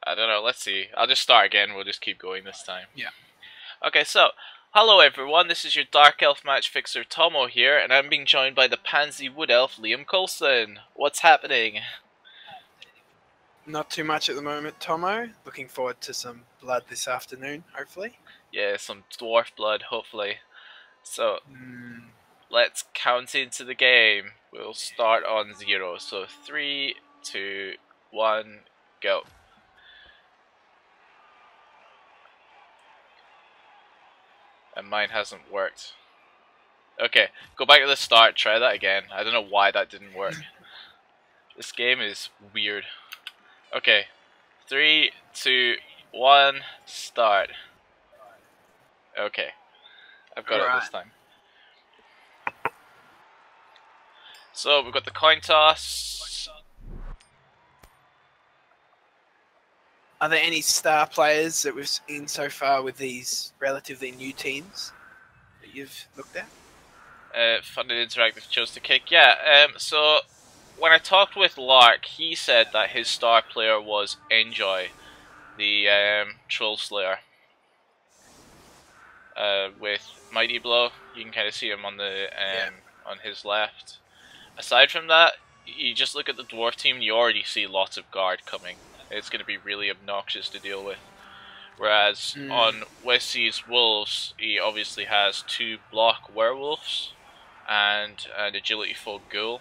I don't know. Let's see. I'll just start again. We'll just keep going this time. Yeah. Okay, so hello everyone. This is your Dark Elf match fixer Tomo here, and I'm being joined by the Pansy Wood Elf Liam Coulson. What's happening? Not too much at the moment, Tomo. Looking forward to some blood this afternoon, hopefully. Yeah, some dwarf blood, hopefully. So Mm, let's count into the game. We'll start on 0. So 3, 2, 1, go. And mine hasn't worked. Okay, go back to the start, try that again. I don't know why that didn't work. This game is weird. Okay, 3, 2, 1, start. Okay, I've got it this time. So we've got the coin toss. Are there any star players that we've seen so far with these relatively new teams that you've looked at? Funded Interactive chose to kick. Yeah, so when I talked with Lark, he said that his star player was Enjoy, the Troll Slayer. With Mighty Blow, you can kind of see him on the on his left. Aside from that, you just look at the dwarf team and you already see lots of guard coming. It's going to be really obnoxious to deal with. Whereas on WesC's Wolves, he obviously has 2 block werewolves and an agility full ghoul.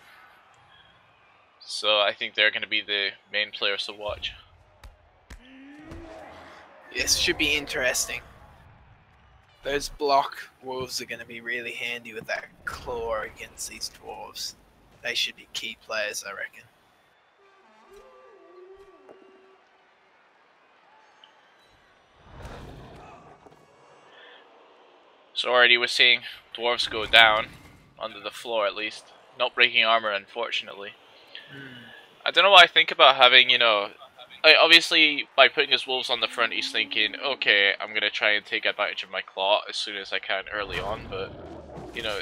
So I think they're going to be the main players to watch. Yes, should be interesting. Those block wolves are going to be really handy with that claw against these dwarves. They should be key players, I reckon. So already we're seeing dwarves go down, under the floor at least. Not breaking armor, unfortunately. I don't know what I think about having, you know... obviously, by putting his wolves on the front, he's thinking, okay, I'm going to try and take advantage of my claw as soon as I can early on, but, you know,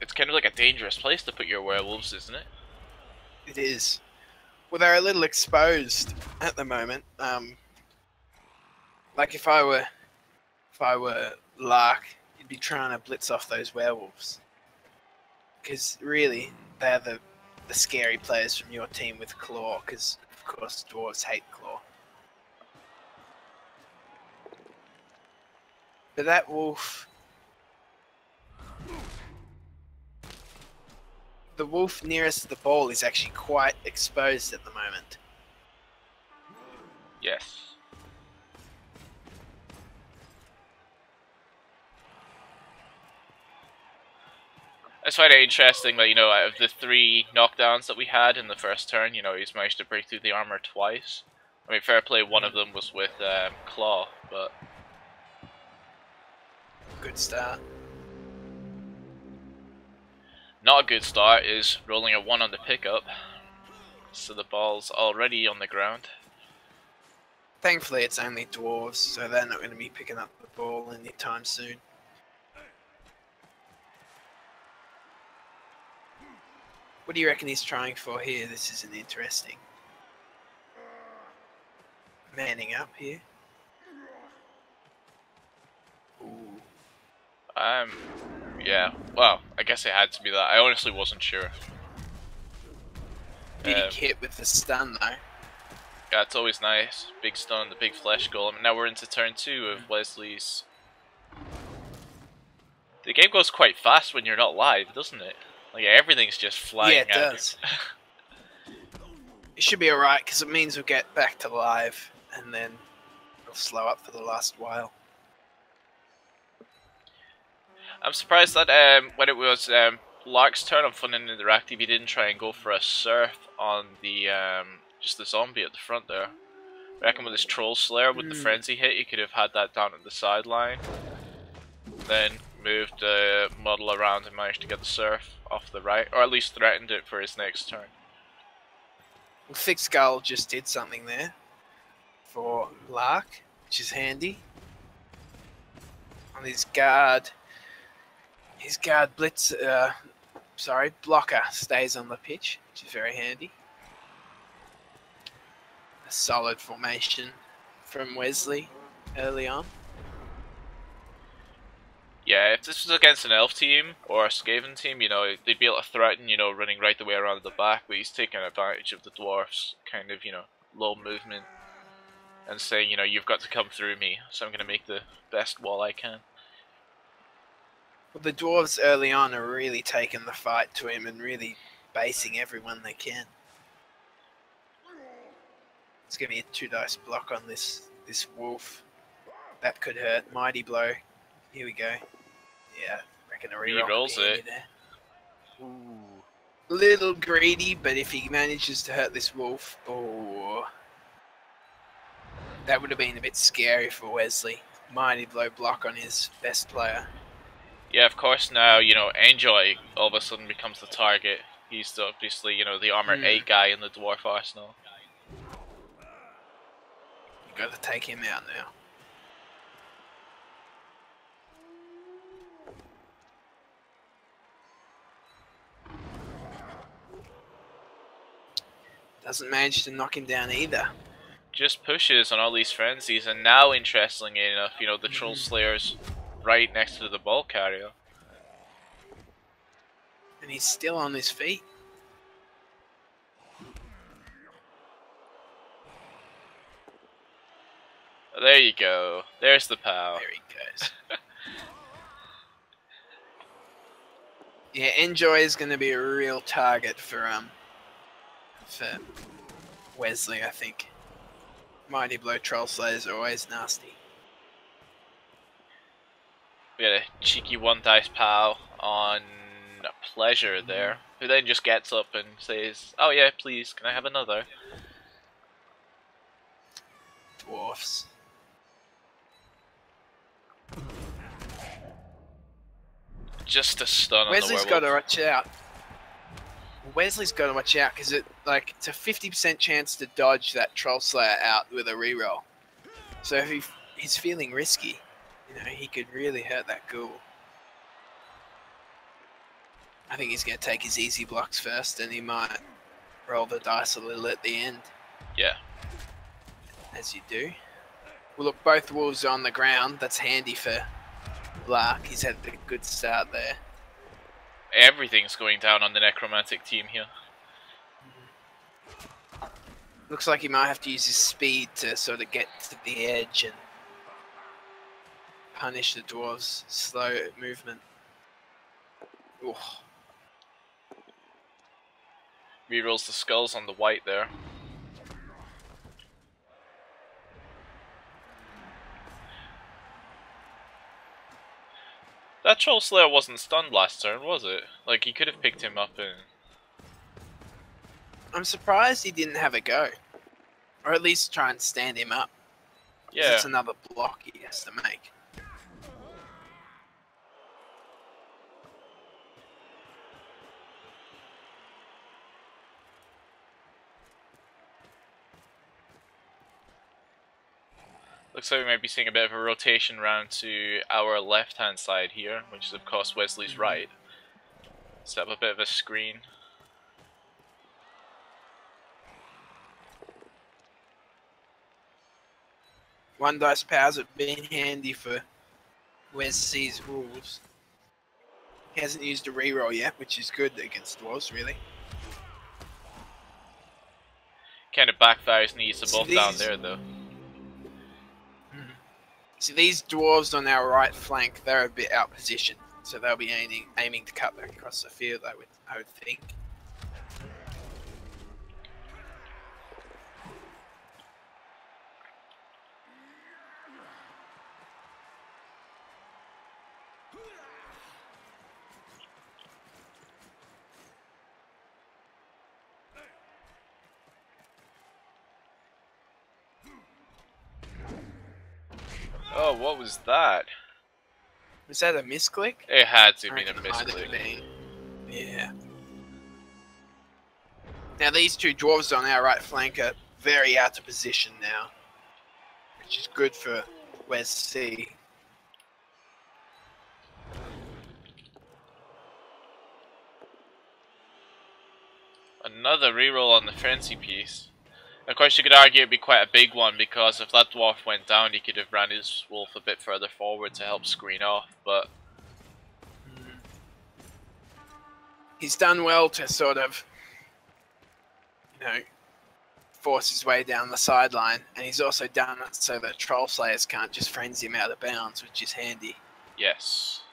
it's kind of like a dangerous place to put your werewolves, isn't it? It is. Well, they're a little exposed at the moment. Like if I were Lark, you'd be trying to blitz off those werewolves. Because really, they're the scary players from your team with claw, because of course dwarves hate claw. But that wolf... The wolf nearest to the ball is actually quite exposed at the moment. Yes. I find it interesting that, you know, out of the 3 knockdowns that we had in the first turn, you know, he's managed to break through the armor twice. I mean, fair play, one of them was with Claw, but... Good start. Not a good start is rolling a 1 on the pickup. So the ball's already on the ground. Thankfully it's only dwarves, so they're not going to be picking up the ball anytime soon. What do you reckon he's trying for here? This isn't interesting. Manning up here. Ooh. Yeah, well, I guess it had to be that. I honestly wasn't sure. Big hit with the stun though. Yeah, it's always nice. Big stun, the big flesh golem. And now we're into turn 2 of Wesley's. The game goes quite fast when you're not live, doesn't it? Like, everything's just flying Yeah, it does. It should be alright, because it means we'll get back to live, and then it'll slow up for the last while. I'm surprised that when it was Lark's turn on Fun and Interactive, he didn't try and go for a surf on the just the zombie at the front there. I reckon with his Troll Slayer, with the frenzy hit, he could have had that down at the sideline. Then moved the model around and managed to get the surf off the right, or at least threatened it for his next turn. Well, Thick Skull just did something there for Lark, which is handy. On his guard blitz, blocker stays on the pitch, which is very handy. A solid formation from Wesley early on. Yeah, if this was against an elf team or a Skaven team, you know, they'd be able to threaten, you know, running right the way around the back, but he's taking advantage of the dwarfs' kind of, you know, low movement and saying, you know, you've got to come through me, so I'm going to make the best wall I can. Well, the dwarves early on are really taking the fight to him and really basing everyone they can. Let's give me a 2 dice block on this wolf. That could hurt. Mighty blow. Here we go. Yeah, reckon a reroll Re-rolls could be handy it. there. Ooh. Little greedy, but if he manages to hurt this wolf, oh, that would have been a bit scary for Wesley. Mighty blow block on his best player. Yeah, of course now, you know, Enjoy all of a sudden becomes the target. He's obviously, you know, the armor 8 guy in the dwarf arsenal. You got to take him out now. Doesn't manage to knock him down either. Just pushes on all these frenzies, and now, interestingly enough, you know, the Troll Slayer's right next to the ball carrier. And he's still on his feet. There you go. There's the POW. There he goes. Yeah, Enjoy is going to be a real target for Wesley, I think. Mighty blow troll slayers are always nasty. We got a cheeky 1 dice POW on Pleasure there, who then just gets up and says, "Oh yeah, please, can I have another?" Dwarfs. Just a stun on Wesley's the got to werewolf. watch out. Wesley's got to watch out because it's a 50% chance to dodge that troll slayer out with a reroll. So if he's feeling risky, you know, he could really hurt that ghoul. I think he's going to take his easy blocks first, and he might roll the dice a little at the end. Yeah. As you do. Well, look, both wolves are on the ground. That's handy for Lark. He's had a good start there. Everything's going down on the necromantic team here. Looks like he might have to use his speed to sort of get to the edge and punish the dwarves' slow movement. Ooh. Rerolls the skulls on the white there. That Troll Slayer wasn't stunned last turn, was it? Like, he could have picked him up and... I'm surprised he didn't have a go. Or at least try and stand him up. Yeah. That's another block he has to make. Looks like we might be seeing a bit of a rotation round to our left-hand side here, which is of course Wesley's right. Set up a bit of a screen. One dice powers have been handy for WesC's wolves. He hasn't used a reroll yet, which is good against dwarves, really. Kind of backfires and eats the both See, down there though. See, these dwarves on our right flank, they're a bit out positioned, so they'll be aiming to cut back across the field, I would think. Oh, what was that? Was that a misclick? It had to I have been a reckon it might have misclick. been. Yeah. Now these two dwarves on our right flank are very out of position now, which is good for WesC. Another reroll on the frenzy piece. Of course, you could argue it'd be quite a big one, because if that dwarf went down, he could have ran his wolf a bit further forward to help screen off, but... He's done well to sort of, you know, force his way down the sideline, and he's also done it so that Troll Slayers can't just frenzy him out of bounds, which is handy. Yes.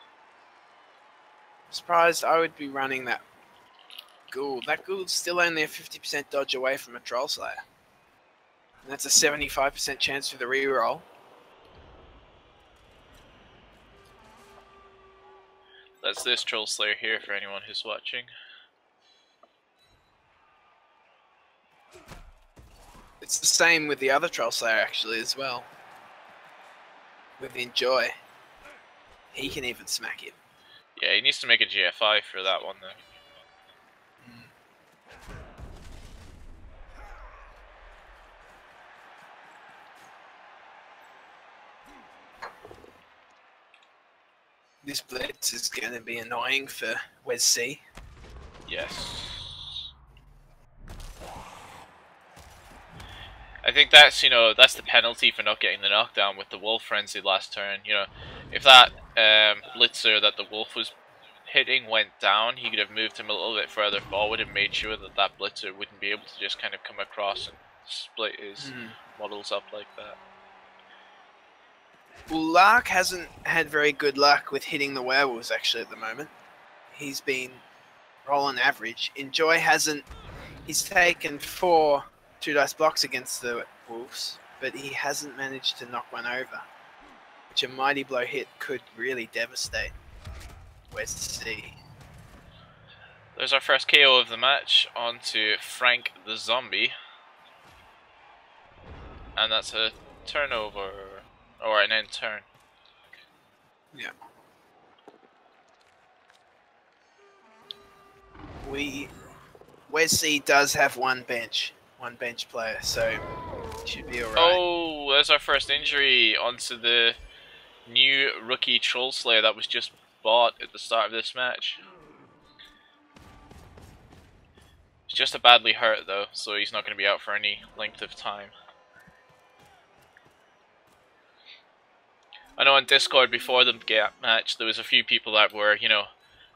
I'm surprised I would be running that Ghoul. That Ghoul's still only a 50% dodge away from a Troll Slayer. And that's a 75% chance for the reroll. That's this Troll Slayer here for anyone who's watching. It's the same with the other Troll Slayer actually as well. With Enjoy. He can even smack him. Yeah, he needs to make a GFI for that one though. This blitz is going to be annoying for WesC. Yes. I think that's, you know, that's the penalty for not getting the knockdown with the Wolf Frenzy last turn. You know, if that blitzer that the Wolf was hitting went down, he could have moved him a little bit further forward and made sure that that blitzer wouldn't be able to just kind of come across and split his models up like that. Well, Lark hasn't had very good luck with hitting the werewolves actually at the moment. He's been rolling average. Enjoy hasn't. He's taken 4 2-dice blocks against the wolves, but he hasn't managed to knock one over, which a Mighty Blow hit could really devastate WesC. There's our first KO of the match onto Frank the Zombie. And that's a turnover, or an end turn. Yeah. WesC does have one bench player, so should be alright. Oh, there's our first injury onto the new rookie Troll Slayer that was just bought at the start of this match. He's just a badly hurt though, so he's not going to be out for any length of time. I know on Discord before the match there was a few people that were, you know,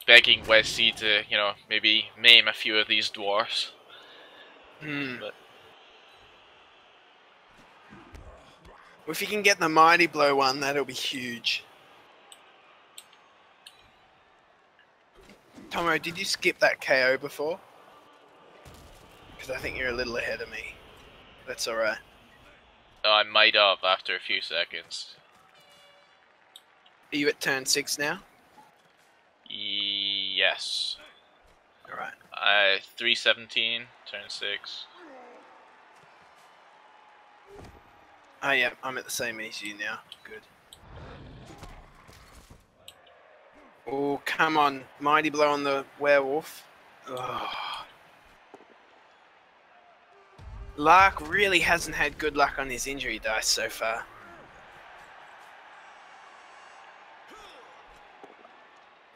begging WesC to, you know, maybe maim a few of these dwarfs. But if you can get the Mighty Blow one, that'll be huge. Tomo, did you skip that KO before? Because I think you're a little ahead of me. That's alright. oh, I might have after a few seconds. Are you at turn 6 now? Yes. Alright. 317, turn 6. Oh yeah, I'm at the same as you now. Good. Oh, come on. Mighty Blow on the werewolf. Ugh. Lark really hasn't had good luck on his injury dice so far.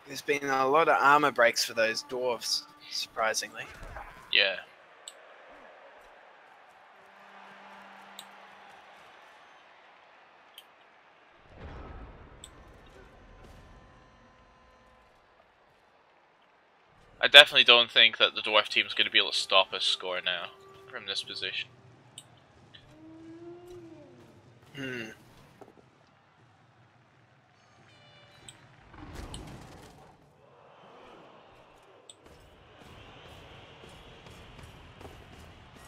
There's been a lot of armor breaks for those dwarves, surprisingly. Yeah. I definitely don't think that the dwarf team is going to be able to stop us score now from this position.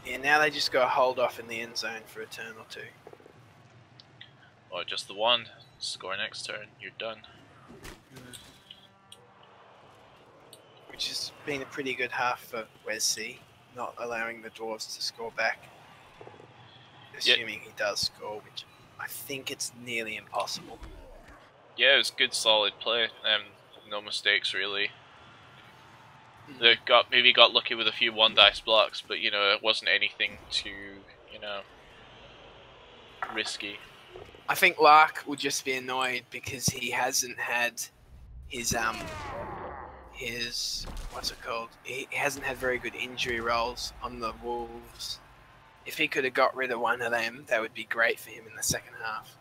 Yeah, now they just go hold off in the end zone for a turn or two. Or just the one. Score next turn. You're done. Which has been a pretty good half for WesC, not allowing the dwarves to score back. Assuming he does score, which I think it's nearly impossible. Yeah, it was good, solid play. No mistakes really. They maybe got lucky with a few 1-dice blocks, but you know it wasn't anything too, you know, risky. I think Lark will just be annoyed because he hasn't had his what's it called? He hasn't had very good injury rolls on the wolves. if he could have got rid of one of them, that would be great for him in the second half.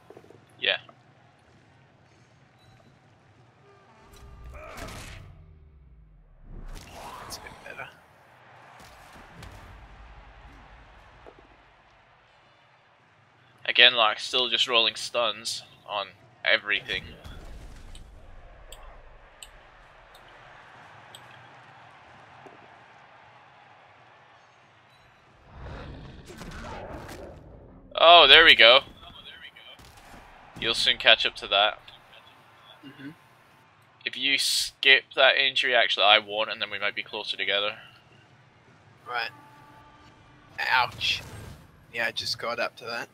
Yeah. That's a bit better. Again, like, still just rolling stuns on everything. Oh, there we go. You'll soon catch up to that. Mm-hmm. If you skip that injury, actually I won't, and then we might be closer together. Right. Ouch. Yeah, I just got up to that.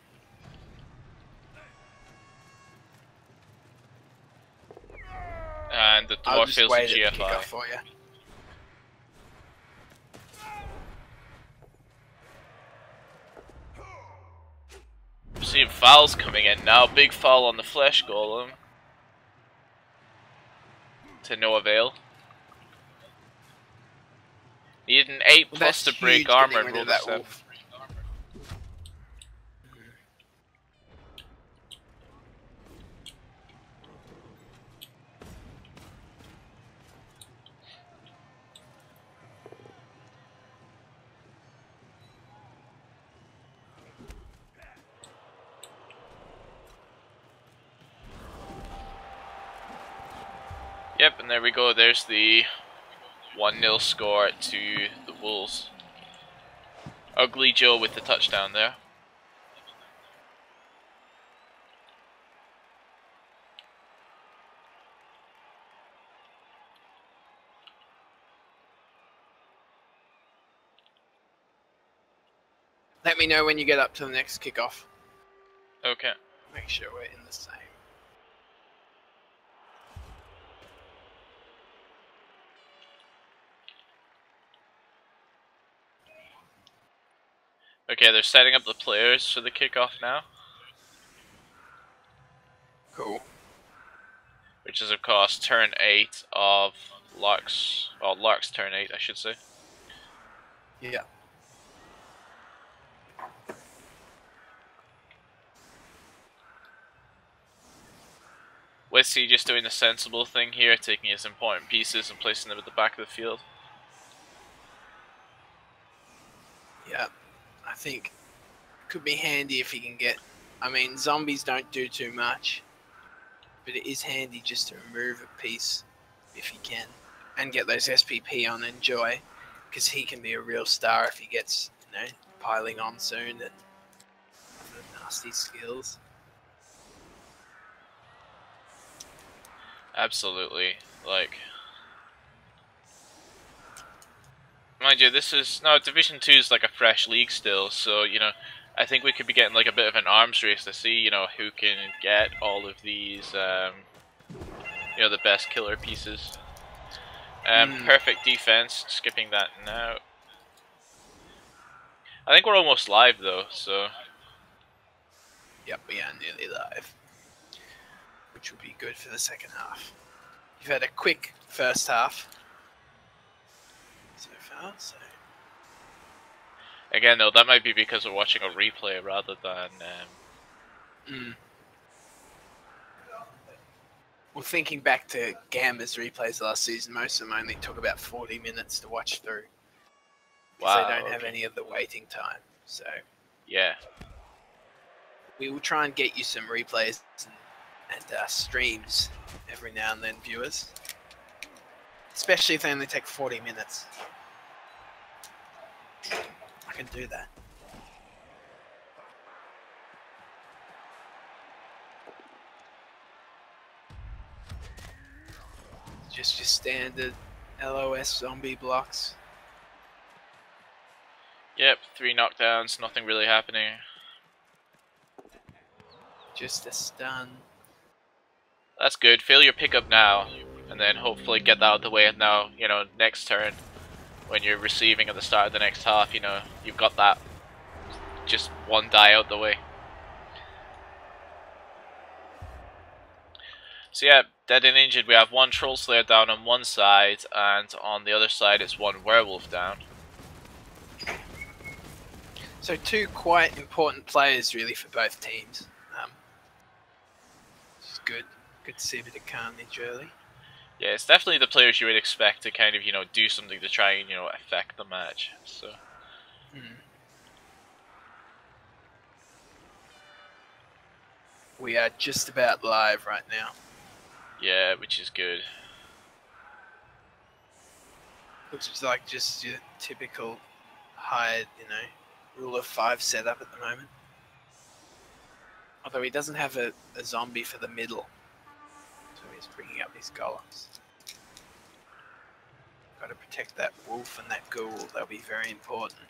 And the I'll dwarf just fails the wait at the GFI. kickoff for you. I'm seeing fouls coming in now. Big foul on the flesh golem. To no avail. Needed an 8 Well, plus that's to break huge, armor getting and rid roll of a that 7. wolf. Yep, and there we go. There's the 1-0 score to the Wolves. Ugly Joe with the touchdown there. Let me know when you get up to the next kickoff. Okay. Make sure we're in the same. Okay, they're setting up the players for the kickoff now. Cool. Which is of course turn 8 of Lark's, well, Lark's turn 8 I should say. Yeah. WesC's just doing the sensible thing here, taking his important pieces and placing them at the back of the field. Yeah. I think it could be handy if he can get... I mean, zombies don't do too much. But it is handy just to remove a piece if he can. And get those SPP on Enjoy. Because he can be a real star if he gets, you know, piling on soon and the nasty skills. Absolutely. Like, mind you, this is, no, Division 2 is like a fresh league still, so, you know, I think we could be getting like a bit of an arms race to see, you know, who can get all of these, you know, the best killer pieces. Perfect defense, skipping that now. I think we're almost live though, so. Yep, we are nearly live. Which would be good for the second half. You've had a quick first half so far, so. Again though, that might be because we're watching a replay rather than... Well, thinking back to Gamba's replays last season, most of them only took about 40 minutes to watch through. Because Wow, they don't have any of the waiting time. So yeah. we will try and get you some replays and streams every now and then, viewers. Especially if they only take 40 minutes. I can do that. Just your standard LOS zombie blocks. Yep, 3 knockdowns, nothing really happening. Just a stun. That's good. Fail your pickup now, and then hopefully get that out of the way. And now, you know, next turn, when you're receiving at the start of the next half, you know, you've got that just one die out the way. So yeah, dead and injured, we have 1 Troll Slayer down on one side, and on the other side it's 1 Werewolf down. So two quite important players really for both teams. It's good. Good to see a bit of carnage early. Yeah, it's definitely the players you would expect to kind of, do something to try and, affect the match. So. We are just about live right now. Yeah, which is good. Looks like just your typical high, rule of 5 setup at the moment. Although he doesn't have a zombie for the middle. So he's bringing up these golems. Got to protect that wolf and that ghoul. They'll be very important.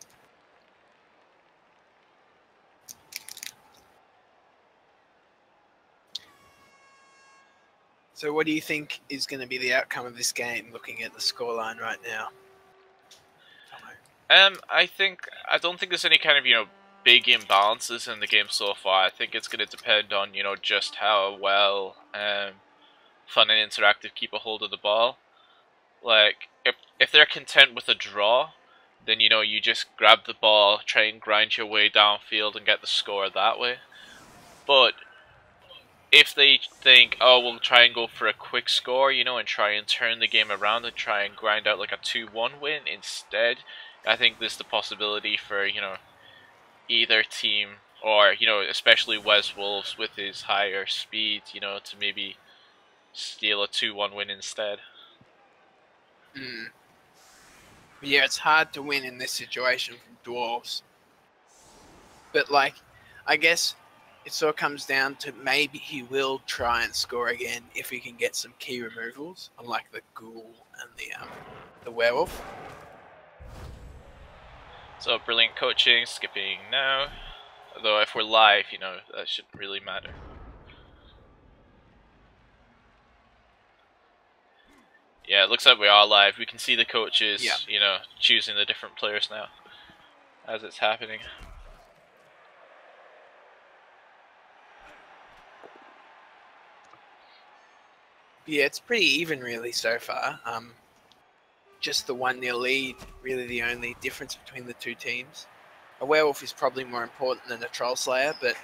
So what do you think is going to be the outcome of this game, looking at the scoreline right now? I don't think there's any kind of, big imbalances in the game so far. I think it's going to depend on, just how well Fun and Interactive keep a hold of the ball. Like, if they're content with a draw, then, you just grab the ball, try and grind your way downfield and get the score that way. But if they think, oh, we'll try and go for a quick score, and try and turn the game around and try and grind out like a 2-1 win instead, I think there's the possibility for, either team, or, especially Wes Wolves with his higher speed, to maybe steal a 2-1 win instead. Yeah, it's hard to win in this situation from Dwarves. But, I guess it sort of comes down to maybe he will try and score again if he can get some key removals, unlike the ghoul and the werewolf. So, brilliant coaching, skipping now. Although if we're live, that shouldn't really matter. Yeah, it looks like we are live. We can see the coaches, choosing the different players now as it's happening. Yeah, it's pretty even really so far. Just the 1-0 lead, really the only difference between the two teams. A werewolf is probably more important than a troll slayer, but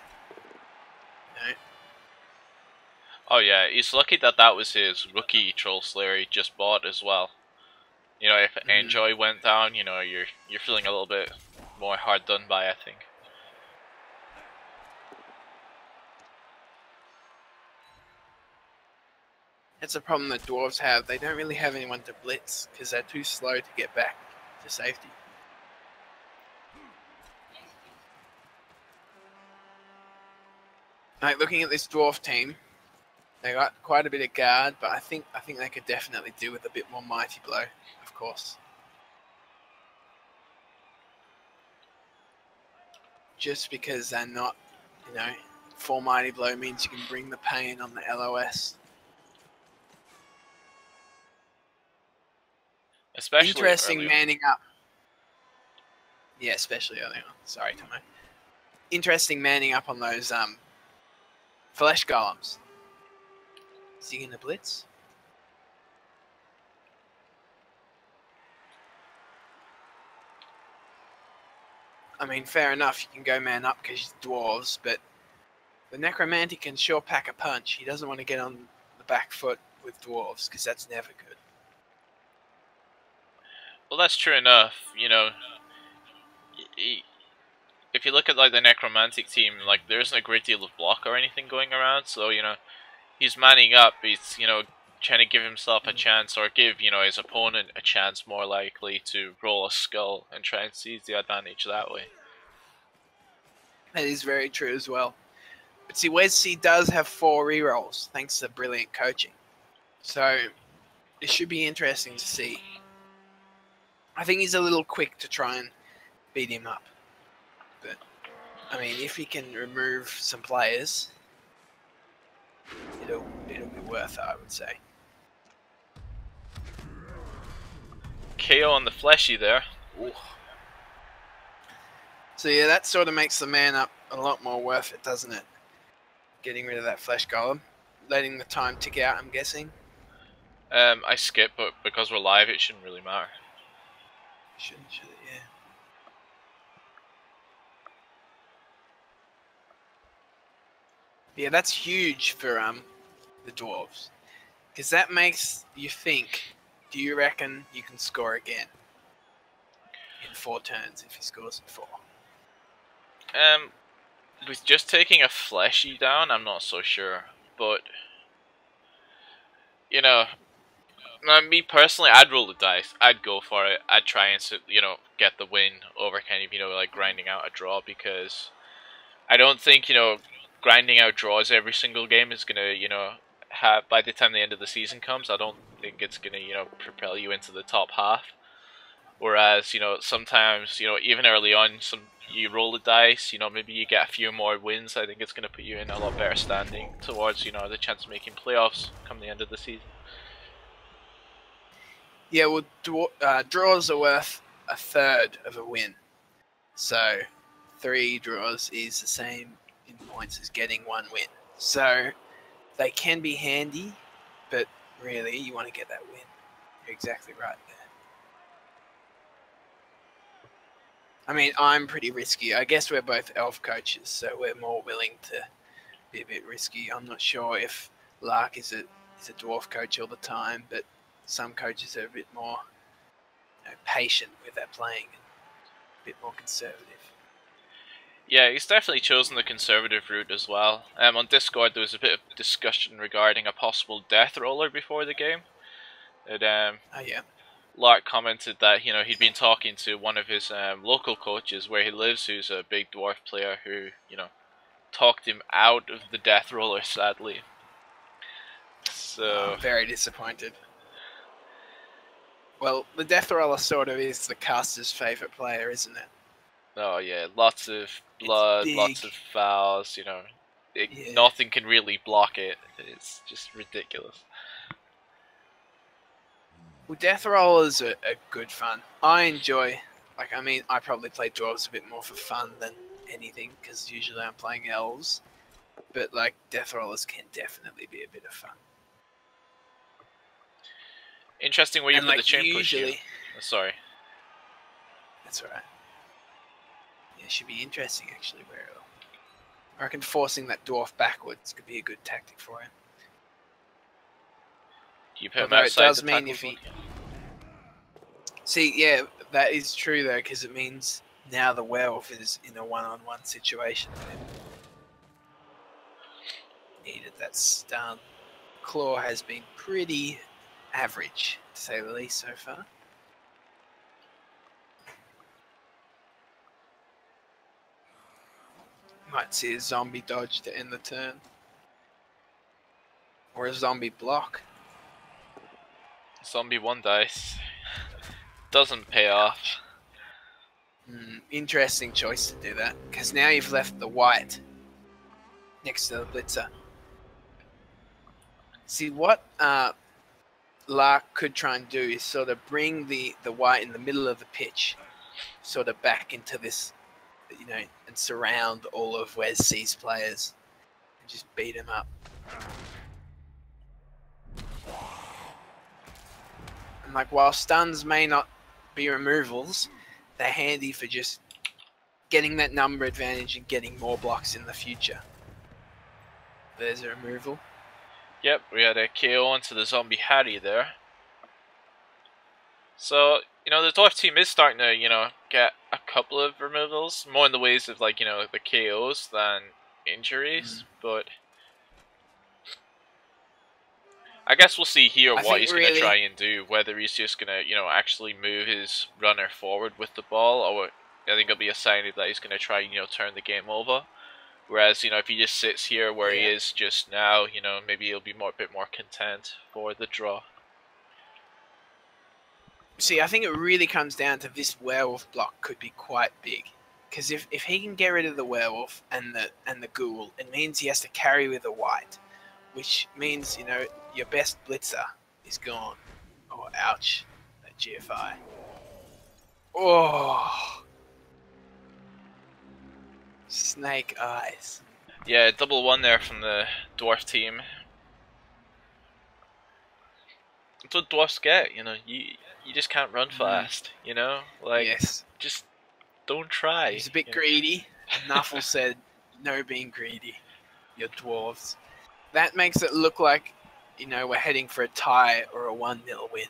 Oh yeah, he's lucky that was his rookie troll slayer he just bought as well. If Enjoy went down, you're feeling a little bit more hard done by, I think. That's a problem that dwarves have. They don't really have anyone to blitz because they're too slow to get back to safety. Like, looking at this dwarf team, they got quite a bit of guard, but I think they could definitely do with a bit more mighty blow, of course. Just because they're not, 4 mighty blow means you can bring the pain on the LOS. Especially interesting early manning up. Yeah, especially early on. Sorry, Tomo. Interesting manning up on those flesh golems. Is he gonna blitz? I mean, fair enough. You can go man up because you're dwarves, but the necromantic can sure pack a punch. He doesn't want to get on the back foot with dwarves because that's never good. Well, that's true enough. If you look at like the necromantic team, like there isn't a great deal of block or anything going around, so he's manning up. He's trying to give himself a chance, or give his opponent a chance, more likely to roll a skull and try and seize the advantage that way. That is very true as well. But see, WesC's does have 4 rerolls thanks to brilliant coaching, so it should be interesting to see. I think he's a little quick to try and beat him up, but I mean, if he can remove some players, it'll be worth it, I would say. KO on the fleshy there. Ooh. So yeah, that sort of makes the man up a lot more worth it, doesn't it? Getting rid of that flesh golem, letting the time tick out, I'm guessing. I skip, but because we're live, it shouldn't really matter. Should it? Yeah. Yeah, that's huge for the Dwarves. Because that makes you think, do you reckon you can score again in 4 turns if he scores in 4? With just taking a fleshy down, I'm not so sure. But, you know, me personally, I'd roll the dice. I'd go for it. I'd try and, get the win over kind of, like grinding out a draw, because I don't think, grinding out draws every single game is going to, have, by the time the end of the season comes, I don't think it's going to, propel you into the top half. Whereas, sometimes, even early on, you roll the dice, maybe you get a few more wins. I think it's going to put you in a lot better standing towards, the chance of making playoffs come the end of the season. Yeah, well, draws are worth a third of a win. So 3 draws is the same in points as getting 1 win. So they can be handy, but really you want to get that win. You're exactly right there. I mean, I'm pretty risky. I guess we're both elf coaches, so we're more willing to be a bit risky. I'm not sure if Lark is a dwarf coach all the time, but some coaches are a bit more patient with their playing and a bit more conservative. Yeah, he's definitely chosen the conservative route as well. On Discord, there was a bit of discussion regarding a possible death roller before the game. And, oh yeah. Lark commented that he'd been talking to one of his local coaches where he lives, who's a big dwarf player, who talked him out of the death roller, sadly. So I'm very disappointed. Well, the death roller sort of is the caster's favorite player, isn't it? Oh yeah, lots of blood, lots of fouls. Nothing can really block it. It's just ridiculous. Well, death rollers are good fun. I enjoy. I probably play dwarves a bit more for fun than anything, because usually I'm playing elves. But death rollers can definitely be a bit of fun. Interesting where you put the chain push. Sorry. That's alright. Yeah, it should be interesting actually. I reckon forcing that dwarf backwards could be a good tactic for him. Do you put him outside it does mean if he... See, yeah, that is true though, because it means now the werewolf is in a one-on-one situation with him. Needed that stun. Claw has been pretty average, to say the least, so far. Might see a zombie dodge to end the turn. Or a zombie block. Zombie 1 dice. Doesn't pay off. Interesting choice to do that, because now you've left the white next to the blitzer. See, what Lark could try and do is sort of bring the white in the middle of the pitch, sort of back into this, and surround all of WesC's players and just beat them up. And while stuns may not be removals, they're handy for just getting that number advantage and getting more blocks in the future. There's a removal. Yep, we had a KO onto the zombie Harry there. So, the dwarf team is starting to, get a couple of removals, more in the ways of, the KOs than injuries, but I guess we'll see here what he's going to try and do, whether he's just going to, actually move his runner forward with the ball, or I think it'll be a sign that he's going to try and, turn the game over. Whereas, if he just sits here where he is just now, maybe he'll be a bit more content for the draw. See, I think it really comes down to this werewolf block could be quite big. Because if he can get rid of the werewolf and the ghoul, it means he has to carry with a white. Which means, your best blitzer is gone. Oh, ouch. That GFI. Oh. Snake eyes. Yeah, double 1 there from the dwarf team. That's what dwarfs get, you just can't run fast, Yes. Just don't try. He's a bit greedy. Nuffle said, no being greedy. your dwarves. That makes it look like, we're heading for a tie or a 1-0 win.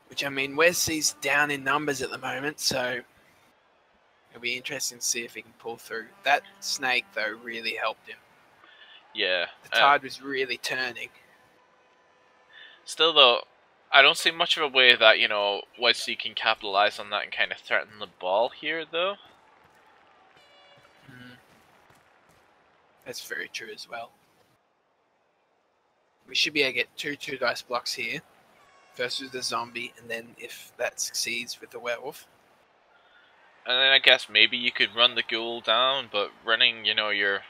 Which, I mean, WesC's down in numbers at the moment, so it'll be interesting to see if he can pull through. That snake, though, really helped him. Yeah. The tide was really turning. Still, though, I don't see much of a way that, WesC can capitalize on that and kind of threaten the ball here, though. That's very true as well. We should be able to get 2 dice blocks here. First with the zombie, and then if that succeeds with the werewolf. And then I guess maybe you could run the ghoul down, but running, your,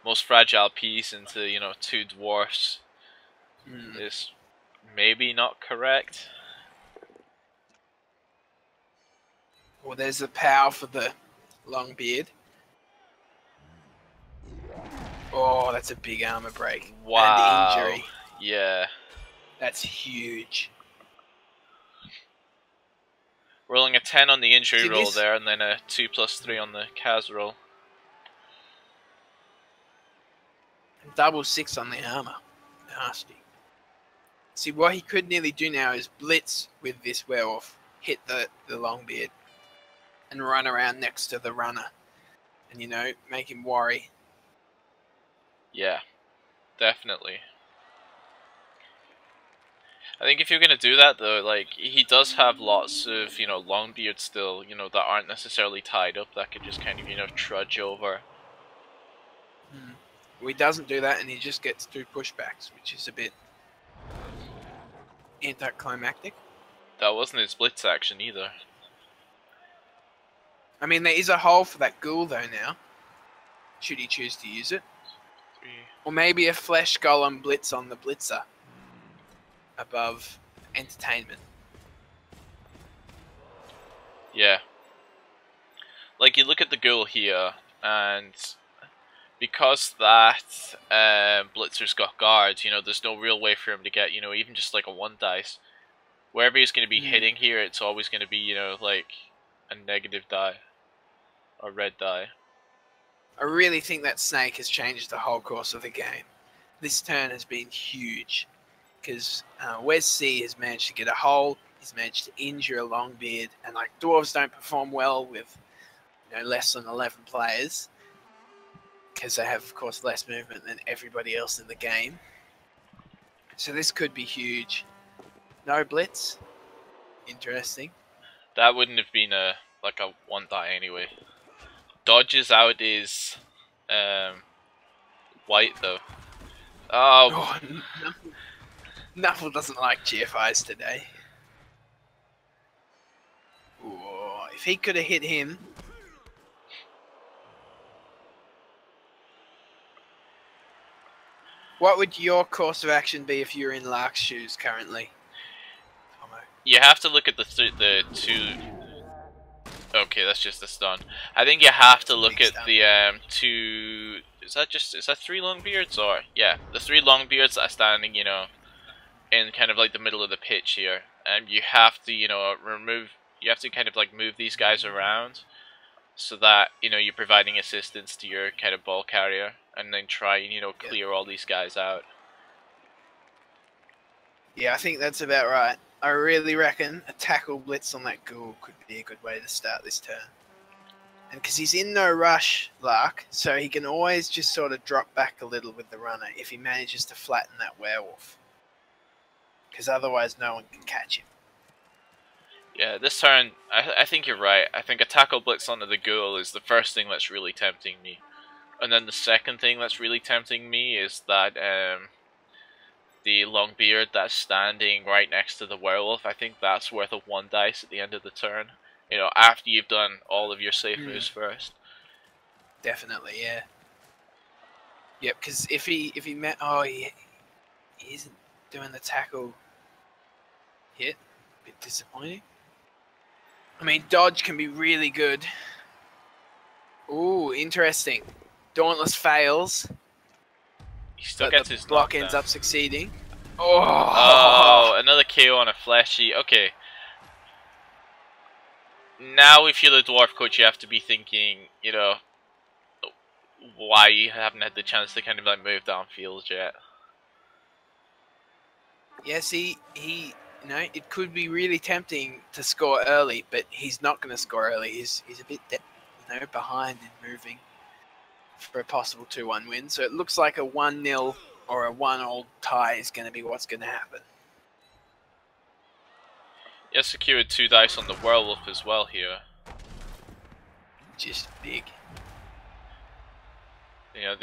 most fragile piece into, 2 dwarfs is maybe not correct. Well, there's the power for the long beard. Oh, that's a big armor break. Wow. And injury. Yeah. That's huge. Rolling a 10 on the injury roll there, and then a 2+3 on the Kaz roll. Double 6 on the armor. Nasty. See, what he could nearly do now is blitz with this werewolf, hit the Longbeard, and run around next to the runner. And, make him worry. Yeah, definitely. I think if you're going to do that, though, he does have lots of, Longbeard still, that aren't necessarily tied up, that could just kind of, trudge over. Well, he doesn't do that, and he just gets 2 pushbacks, which is a bit anticlimactic. That wasn't his blitz action, either. I mean, there is a hole for that ghoul, though, now. Should he choose to use it. 3. Or maybe a flesh golem blitz on the blitzer. Above entertainment. Yeah. You look at the ghoul here, and because that blitzer's got guards, there's no real way for him to get, even just a 1 dice. Wherever he's going to be hitting here, it's always going to be, a negative die. Or red die. I really think that snake has changed the whole course of the game. This turn has been huge. Because WesC has managed to get a hole, he's managed to injure a Longbeard, and dwarves don't perform well with less than 11 players, because they have, of course, less movement than everybody else in the game. So this could be huge. No blitz. Interesting. That wouldn't have been a 1 die anyway. Dodges out is white though. Oh, Nuffle doesn't like GFIs today. Ooh, if he could have hit him. What would your course of action be if you're in Lark's shoes currently? You have to look at the 2. Okay, that's just the stun. I think you have to look at the 2. Is that 3 Longbeards, or yeah, the 3 Longbeards that are standing, in kind of the middle of the pitch here, and you have to, you have to kind of move these guys around, so that you're providing assistance to your kind of ball carrier, and then try and clear all these guys out. Yeah, I think that's about right. I really reckon a tackle blitz on that ghoul could be a good way to start this turn. And because he's in no rush, Lark, so he can always just sort of drop back a little with the runner if he manages to flatten that werewolf. Because otherwise no one can catch him. Yeah, this turn, I think you're right. I think a tackle blitz onto the ghoul is the first thing that's really tempting me. And then the second thing that's really tempting me is that the Longbeard that's standing right next to the werewolf. I think that's worth a 1 dice at the end of the turn. After you've done all of your safe moves first. Definitely, yeah. Yep, because if he met, he isn't doing the tackle hit. A bit disappointing. I mean, dodge can be really good. Ooh, interesting. Dauntless fails. He still gets his block knockdown. ends up succeeding. Oh, another KO on a fleshy. Okay. now if you're the dwarf coach, you have to be thinking, you know, why you haven't had the chance to kind of like move downfield yet. Yes, he you know, it could be really tempting to score early, but he's not going to score early. He's a bit behind in moving for a possible 2-1 win. So it looks like a 1-0 or a 1-all tie is going to be what's going to happen. He has secured 2 dice on the werewolf as well here. Just big. You know,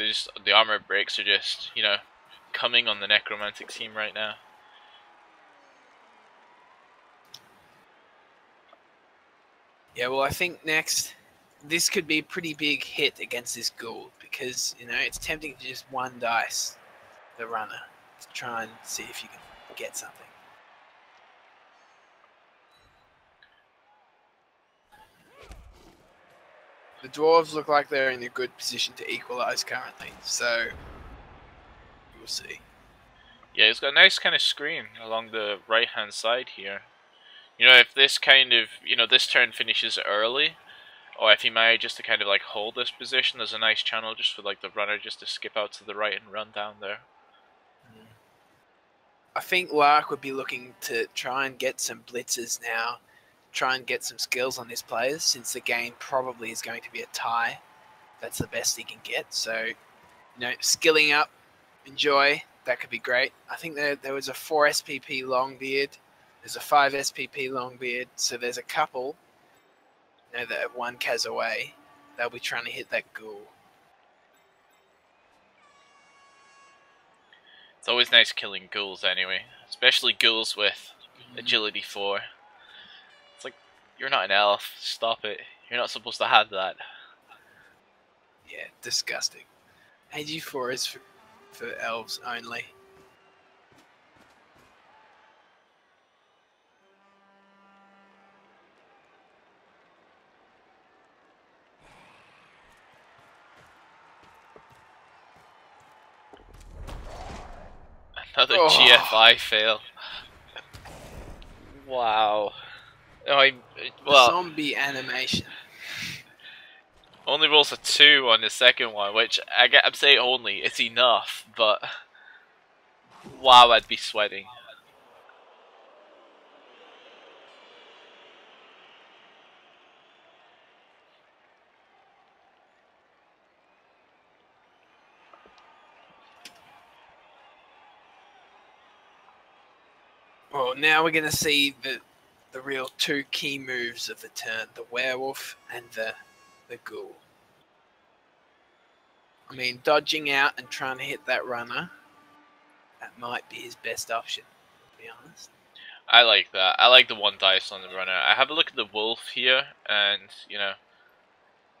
the armor breaks are just, you know, coming on the necromantic team right now. Yeah, well, I think next, this could be a pretty big hit against this ghoul because, you know, it's tempting to just 1 dice the runner to try and see if you can get something. The dwarves look like they're in a good position to equalise currently, so we'll see. Yeah, he's got a nice kind of screen along the right hand side here. You know, if this kind of, you know, this turn finishes early, or if he managed just to kind of like hold this position, there's a nice channel just for like the runner just to skip out to the right and run down there. I think Lark would be looking to try and get some blitzes now, try and get some skills on his players since the game probably is going to be a tie. That's the best he can get. So, you know, skilling up, enjoy, that could be great. I think there was a 4 SPP Longbeard. There's a 5 SPP Longbeard. So there's a couple, you know, that have 1 Kaz away. They'll be trying to hit that ghoul. It's always nice killing ghouls anyway, especially ghouls with agility 4. It's like, you're not an elf, stop it. You're not supposed to have that. Yeah, disgusting. AG4 is for elves only. Another GFI fail. Wow. Oh, well, zombie animation. Only rolls a 2 on the second one, which I'm saying only, it's enough, but wow, I'd be sweating. Well, now we're going to see the real 2 key moves of the turn, the werewolf and the ghoul. I mean, dodging out and trying to hit that runner, that might be his best option, to be honest. I like that. I like the 1 dice on the runner. I have a look at the wolf here, and, you know,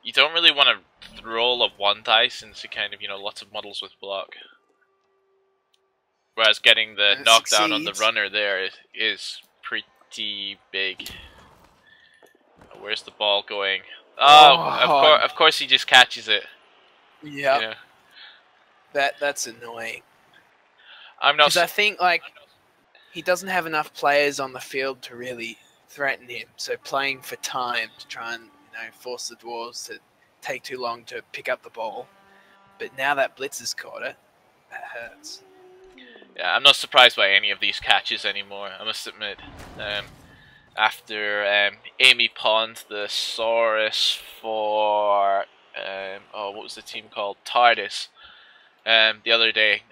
you don't really want to roll a 1 dice into kind of, you know, lots of models with block. Whereas getting the knockdown on the runner there is pretty big. Where's the ball going? Oh, of course he just catches it. Yep. Yeah. That's annoying. I'm not. Because I think like he doesn't have enough players on the field to really threaten him. So playing for time to try and, you know, force the dwarves to take too long to pick up the ball. But now that Blitz has caught it, that hurts. Yeah, I'm not surprised by any of these catches anymore, I must admit. After Amy pawned the Saurus for, what was the team called? TARDIS, the other day.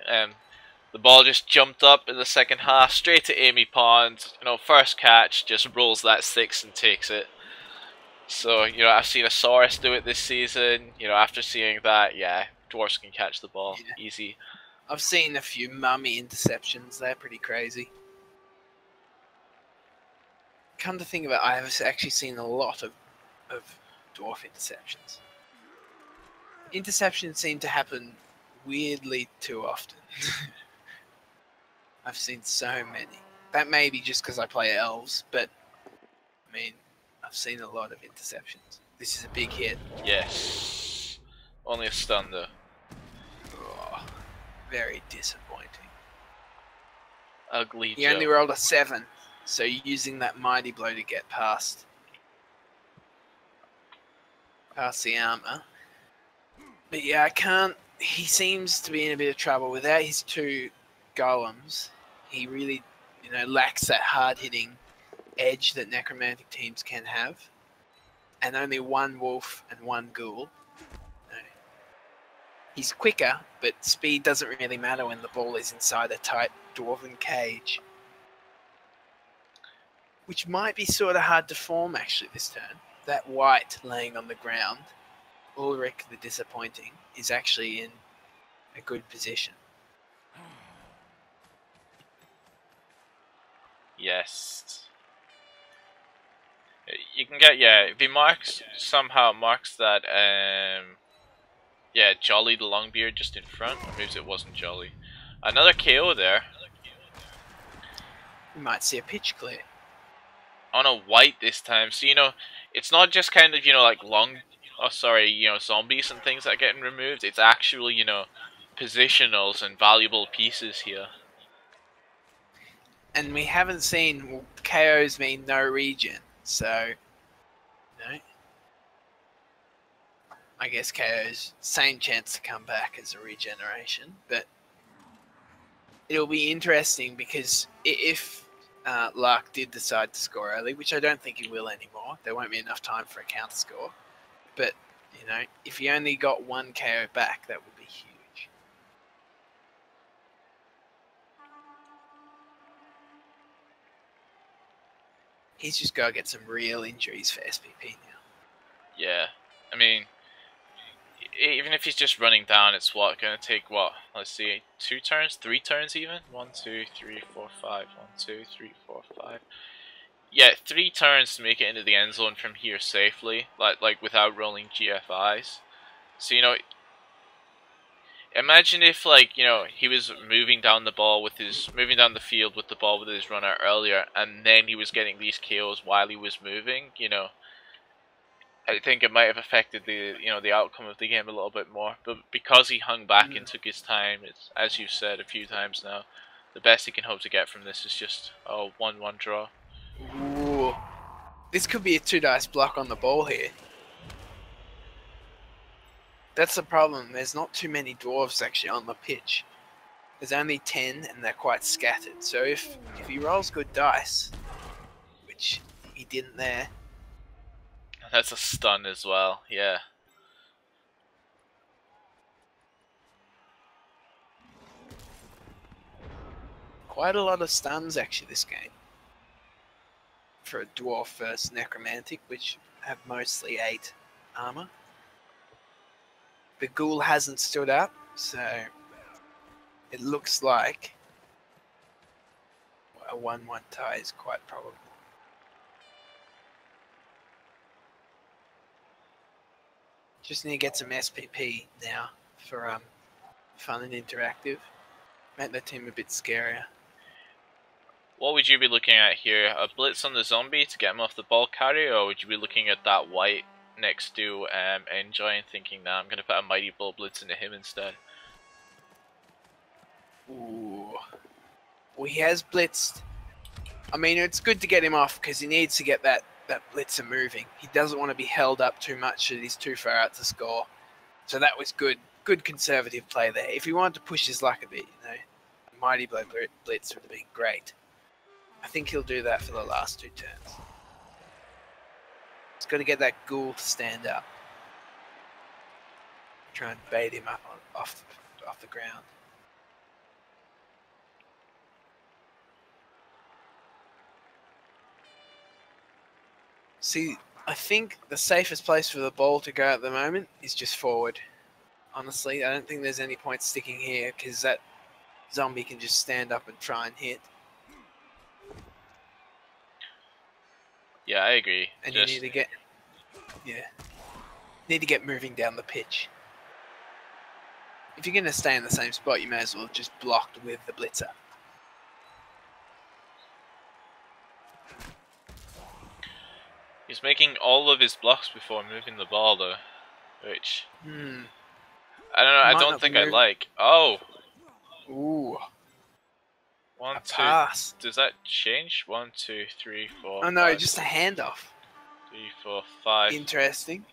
The ball just jumped up in the second half, straight to Amy Pond. You know, first catch, just rolls that 6 and takes it. So, you know, I've seen a Saurus do it this season. You know, after seeing that, yeah, dwarves can catch the ball, easy. I've seen a few mummy interceptions. They're pretty crazy. Come to think of it, I have actually seen a lot of dwarf interceptions. Interceptions seem to happen weirdly too often. I've seen so many. That may be just because I play elves, but I mean, I've seen a lot of interceptions. This is a big hit. Yes. Only a stun though. Oh, very disappointing. Ugly. He only rolled a 7, so you're using that mighty blow to get past. past the armor. But yeah, I can't. He seems to be in a bit of trouble without his two golems. He really, lacks that hard-hitting edge that necromantic teams can have. And only one wolf and one ghoul. He's quicker, but speed doesn't really matter when the ball is inside a tight dwarven cage. Which might be sort of hard to form actually this turn. That white laying on the ground, Ulrich the Disappointing, is actually in a good position. Yes. You can get, if he somehow marks that, Jolly the Longbeard just in front, or maybe it wasn't Jolly. Another KO there. We might see a pitch clear. On a white this time, so it's not just kind of, like zombies and things that are getting removed. It's actually, positionals and valuable pieces here. And we haven't seen KOs mean no regen, so I guess KOs same chance to come back as a regeneration, but it'll be interesting because if Lark did decide to score early, which I don't think he will anymore, there won't be enough time for a counter score. But if he only got one KO back, that would be huge. He's just got to get some real injuries for SPP now. Yeah, I mean, even if he's just running down, it's going to take let's see, 2 turns, 3 turns even? 1, 2, 3, 4, 5. 1, 2, 3, 4, 5. Yeah, 3 turns to make it into the end zone from here safely, like without rolling GFIs. So imagine if he was moving down the field with the ball with his runner earlier, and then he was getting these KOs while he was moving. I think it might have affected the outcome of the game a little bit more. But because he hung back and took his time, it's, as you've said a few times now, the best he can hope to get from this is just a 1-1 draw. Ooh. This could be a 2-dice block on the ball here. That's the problem. There's not too many dwarves actually on the pitch. There's only 10 and they're quite scattered. So if he rolls good dice, which he didn't there. That's a stun as well, yeah. Quite a lot of stuns actually this game. For a dwarf versus necromantic, which have mostly 8 armor. The ghoul hasn't stood up, so it looks like a 1-1 tie is quite probable. Just need to get some SPP now for fun and interactive. Make the team a bit scarier. What would you be looking at here? A blitz on the zombie to get him off the ball carrier, or would you be looking at that white next to Enjoy and thinking, nah, I'm going to put a Mighty Blow blitz into him instead? Ooh. Well, he has blitzed. I mean, it's good to get him off because he needs to get that blitzer moving. He doesn't want to be held up too much that he's too far out to score. So that was good conservative play there. If he wanted to push his luck a bit, a Mighty Blow blitz would have been great. I think he'll do that for the last 2 turns. He's got to get that ghoul to stand up. Try and bait him up off the ground. See, I think the safest place for the ball to go at the moment is just forward. Honestly, I don't think there's any point sticking here because that zombie can just stand up and try and hit. Yeah, I agree. And you need to get moving down the pitch. If you're going to stay in the same spot, you may as well just block with the blitzer. He's making all of his blocks before moving the ball, though, which I don't know. I don't think I like. Oh. Ooh. 1, 2. Pass. Does that change? 1, 2, 3, 4. Oh no, 5, just a handoff. 3, 4, 5. Interesting.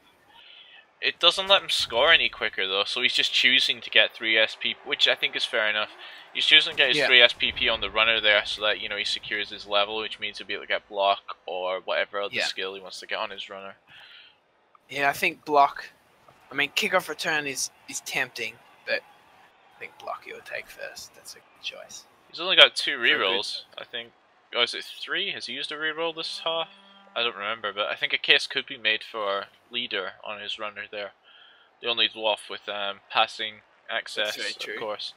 It doesn't let him score any quicker though, so he's just choosing to get 3 SP, which I think is fair enough. He's choosing to get his 3 SPP on the runner there so that, he secures his level, which means he'll be able to get block or whatever other skill he wants to get on his runner. Yeah, I think block. I mean, kickoff return is tempting, but I think block he would take first. That's a good choice. He's only got 2 rerolls, I think. Oh, is it 3? Has he used a reroll this half? I don't remember, but I think a case could be made for leader on his runner there. The only dwarf with passing access, of course.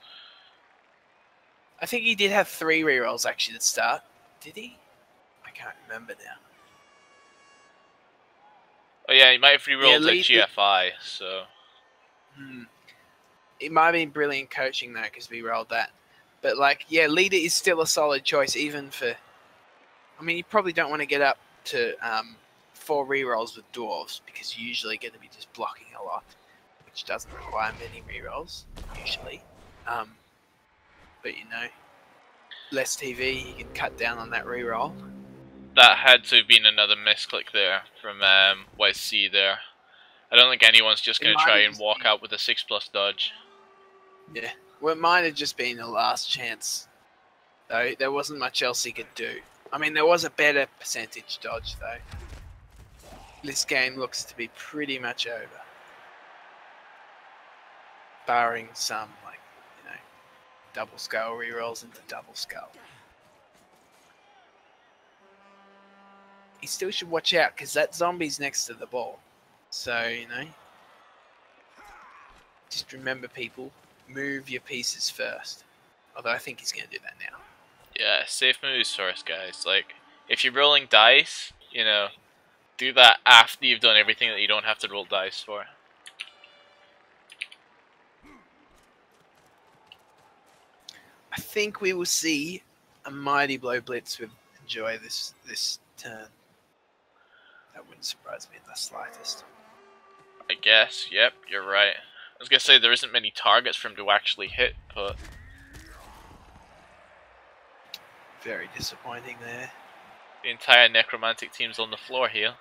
I think he did have 3 rerolls actually to start. Did he? I can't remember now. Oh yeah, he might have rerolled the GFI, so... It might have been brilliant coaching though, because we rolled that. But like, yeah, leader is still a solid choice, even for... I mean, you probably don't want to get up to 4 rerolls with dwarves, because you're usually going to be just blocking a lot, which doesn't require many rerolls, usually. But less TV, you can cut down on that reroll. That had to have been another misclick there from WesC's there. I don't think anyone's just going to try and walk out with a 6+ dodge. Yeah, well, it might have just been a last chance, though. There wasn't much else he could do. I mean, there was a better percentage dodge, though. This game looks to be pretty much over. Barring some, like, double skull rerolls into double skull. He still should watch out, because that zombie's next to the ball. So, just remember, people, move your pieces first. Although I think he's going to do that now. Yeah, safe moves first, guys. Like, if you're rolling dice, do that after you've done everything that you don't have to roll dice for. I think we will see a mighty blow blitz with Joy this turn. That wouldn't surprise me in the slightest. I guess, yep, you're right. I was going to say there isn't many targets for him to actually hit, but... Very disappointing there. The entire necromantic team's on the floor here.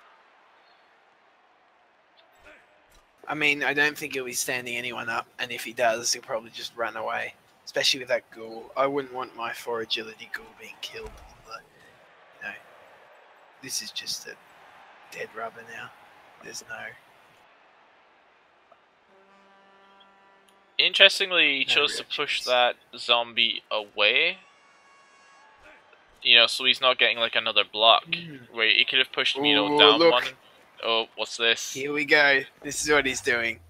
I mean, I don't think he'll be standing anyone up, and if he does, he'll probably just run away. Especially with that ghoul. I wouldn't want my 4 agility ghoul being killed. This is just a dead rubber now. There's no... Interestingly, he chose to push that zombie away. So he's not getting like another block. Where he could have pushed him, down look. one. Oh, what's this? Here we go. This is what he's doing.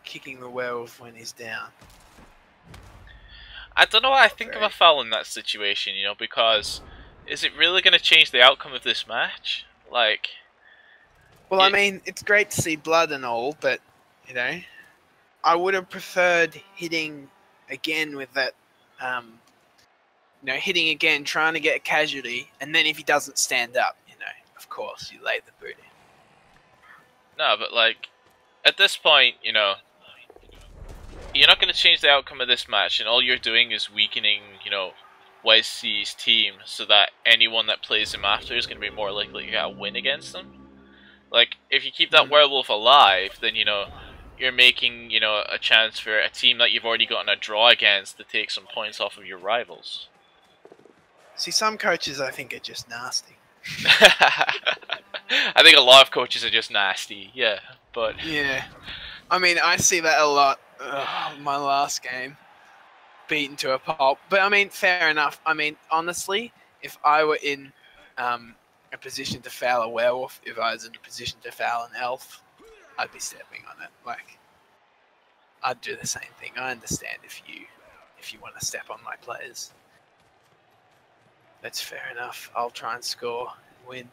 Kicking the werewolf when he's down. I don't know what I think of a foul in that situation, because is it really going to change the outcome of this match? Like... Well, I mean, it's great to see blood and all, but, I would have preferred hitting again with that, hitting again, trying to get a casualty, and then if he doesn't stand up, of course, you lay the boot in. No, but, like, at this point, you're not going to change the outcome of this match, and all you're doing is weakening, WesC's team, so that anyone that plays him after is going to be more likely to get a win against them. Like, if you keep that werewolf alive, then, you're making, a chance for a team that you've already gotten a draw against to take some points off of your rivals. See, some coaches, I think, are just nasty. I think a lot of coaches are just nasty, yeah, but... Yeah. I mean, I see that a lot. My last game. Beaten to a pulp. But, I mean, fair enough. I mean, honestly, if I were in... a position to foul a werewolf, if I was in a position to foul an elf, I'd be stepping on it. Like, I'd do the same thing. I understand if you want to step on my players. That's fair enough. I'll try and score and win.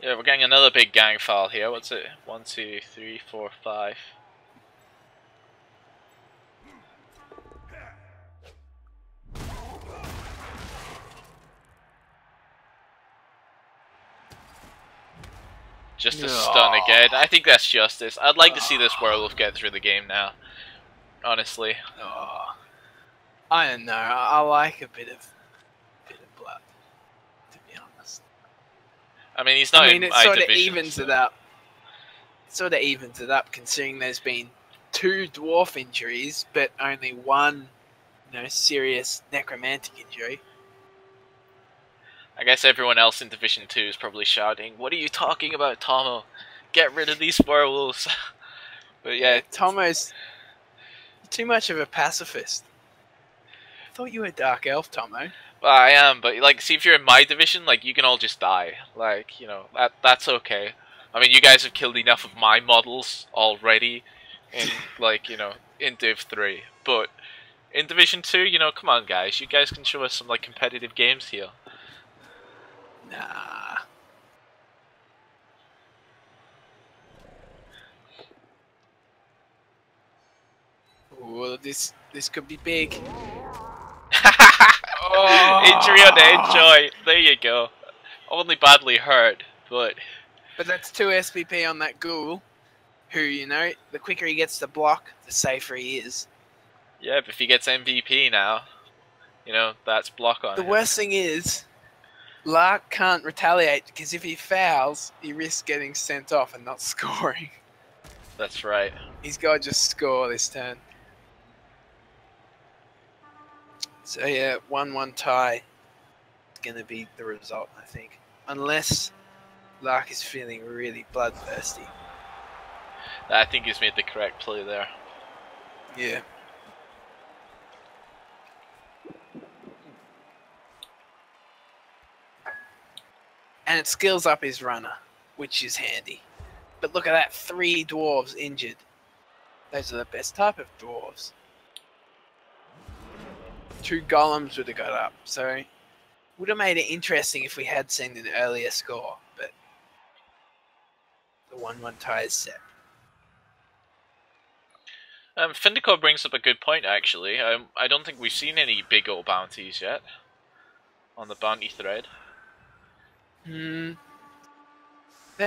Yeah, we're getting another big gang foul here. What's it? 1, 2, 3, 4, 5. Just a stun again. I think that's justice. I'd like to see this werewolf get through the game now. Honestly. I don't know. I like a bit of blood. I mean, he's not I mean, in it my sort of division, evens so. it up. It sort of evens it up, considering there's been 2 dwarf injuries, but only 1, serious necromantic injury. I guess everyone else in Division 2 is probably shouting, "What are you talking about, Tomo? Get rid of these werewolves." But yeah, Tomo's too much of a pacifist. I thought you were Dark Elf, Tomo. well, I am, but like, see, if you're in my division, like, you can all just die. Like, that's okay. I mean, you guys have killed enough of my models already in, like, in Div 3. But in Division 2, come on, guys. You guys can show us some, like, competitive games here. Nah. Ooh, this could be big. Injury on Enjoy. There you go. Only badly hurt, but that's 2 SPP on that ghoul, who, the quicker he gets to block, the safer he is. yeah, but if he gets MVP now, that's block on The him. worst thing is, Lark can't retaliate, because if he fouls, he risks getting sent off and not scoring. That's right. He's got to just score this turn. So yeah, 1-1 tie is going to be the result, I think. Unless Lark is feeling really bloodthirsty. I think he's made the correct play there. Yeah. And it skills up his runner, which is handy. But look at that, 3 dwarves injured. Those are the best type of dwarves. 2 golems would have got up, so would have made it interesting if we had seen an earlier score, but the 1-1 tie is set. Findico brings up a good point, actually. I don't think we've seen any big old bounties yet on the bounty thread. There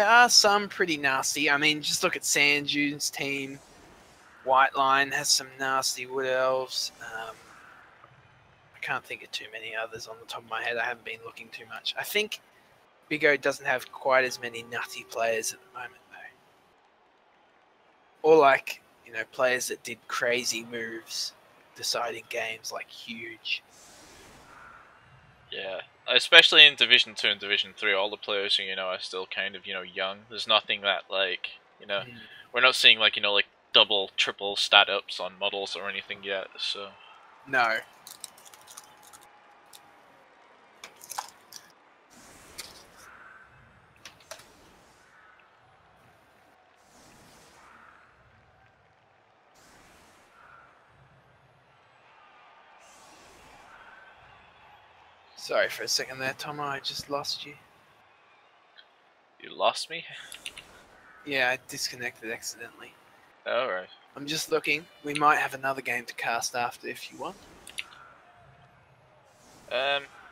are some pretty nasty. I mean, just look at Sand Dunes' team. White Line has some nasty wood elves. I can't think of too many others on the top of my head. I haven't been looking too much. I think Big O doesn't have quite as many nutty players at the moment, though. Or like, players that did crazy moves deciding games, like huge. Yeah, especially in Division 2 and Division 3, all the players are still kind of, young. There's nothing that, like, we're not seeing, like, like double, triple stat ups on models or anything yet, so. No. Sorry for a second there, Tomo. I just lost you. You lost me? Yeah, I disconnected accidentally. Alright. I'm just looking. We might have another game to cast after if you want.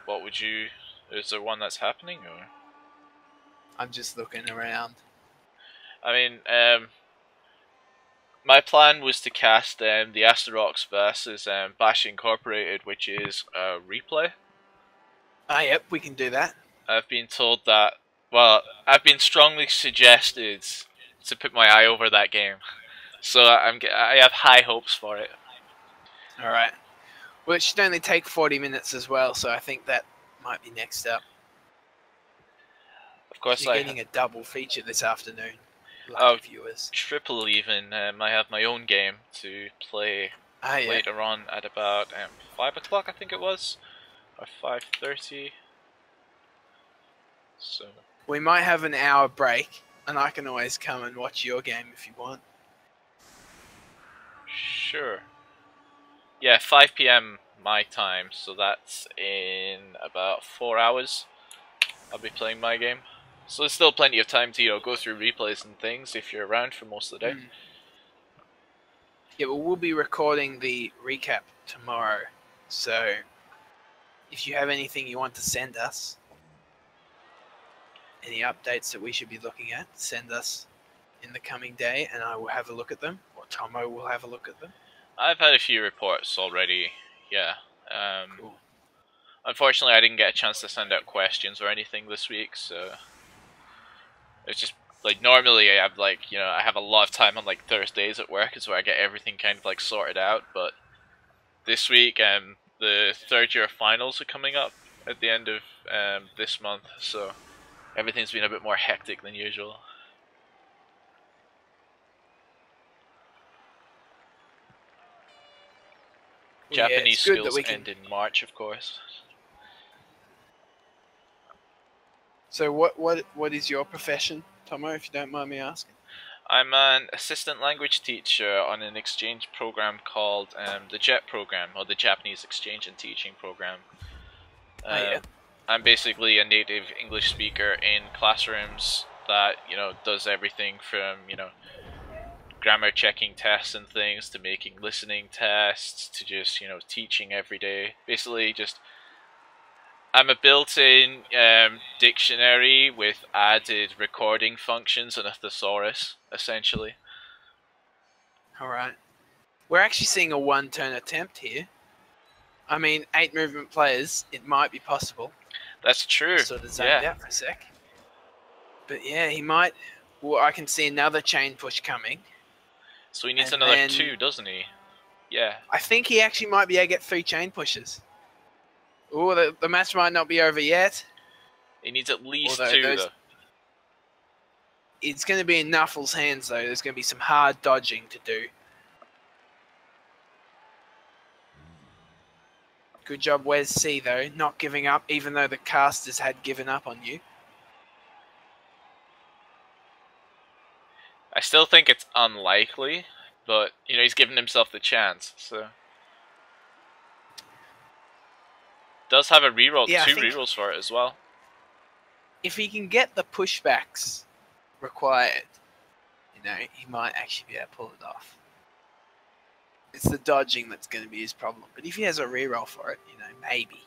What would you... Is there one that's happening, or...? I'm just looking around. I mean, my plan was to cast the Astarox versus Bash Incorporated, which is a replay. Ah, yep, we can do that. I've been told that... Well, I've been strongly suggested to put my eye over that game. So I have high hopes for it. Alright. Well, it should only take 40 minutes as well, so I think that might be next up. Of course, you're getting a double feature this afternoon. Lucky viewers. Triple even. I have my own game to play later on at about 5 o'clock, I think it was, or 5:30. So we might have an hour break, and I can always come and watch your game if you want. Sure. Yeah, 5 PM my time, so that's in about 4 hours. I'll be playing my game. So there's still plenty of time to go through replays and things if you're around for most of the day. Yeah, well, we'll be recording the recap tomorrow. So if you have anything you want to send us, any updates that we should be looking at, send us in the coming day, and I will have a look at them, or Tomo will have a look at them. I've had a few reports already, yeah. Cool. Unfortunately, I didn't get a chance to send out questions or anything this week, so... It's just like normally I have like I have a lot of time on like Thursdays at work, is where I get everything kind of like sorted out. But this week the third year finals are coming up at the end of this month, so everything's been a bit more hectic than usual. Japanese schools end in March, of course. So what is your profession, Tomo, if you don't mind me asking? I'm an assistant language teacher on an exchange program called the JET program, or the Japanese Exchange and Teaching Program. Yeah. I'm basically a native English speaker in classrooms that does everything from grammar checking tests and things to making listening tests to just teaching every day. Basically, just I'm a built-in dictionary with added recording functions and a thesaurus, essentially. Alright. We're actually seeing a one-turn attempt here. I mean, 8 movement players, it might be possible. That's true. Sort of zoned out for a sec. But yeah, he might... Well, I can see another chain push coming. So he needs another 2, doesn't he? Yeah. I think he actually might be able to get 3 chain pushes. Oh, the match might not be over yet. He needs at least 2, though. It's going to be in Nuffle's hands, though. There's going to be some hard dodging to do. Good job, WesC, though, not giving up, even though the casters had given up on you. I still think it's unlikely, but, he's given himself the chance, so... Does have a reroll, 2 rerolls for it as well. If he can get the pushbacks required, he might actually be able to pull it off. It's the dodging that's going to be his problem. But if he has a reroll for it, maybe.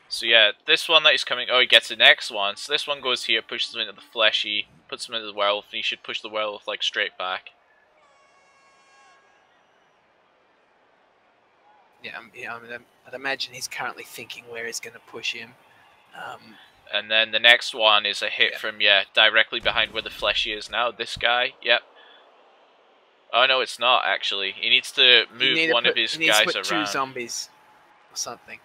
So yeah, this one that he's coming... Oh, he gets the next one. So this one goes here, pushes him into the fleshy, puts him into the werewolf, and he should push the werewolf, like, straight back. Yeah, I'd imagine he's currently thinking where he's going to push him. And then the next one is a hit from, directly behind where the fleshy is now. This guy, yep. Oh no, it's not, actually. He needs to move one of his guys around. He needs to put 2 zombies or something.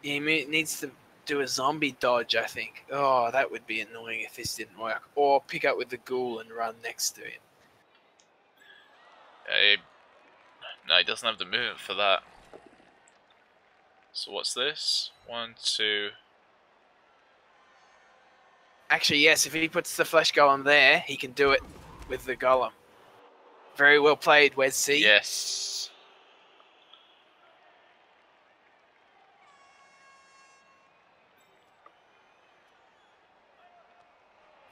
He needs to do a zombie dodge, I think. Oh, that would be annoying if this didn't work. Or pick up with the ghoul and run next to him. No, he doesn't have the movement for that. So what's this? 1, 2... Actually, yes, if he puts the flesh golem there, he can do it with the golem. Very well played, WesC. Yes.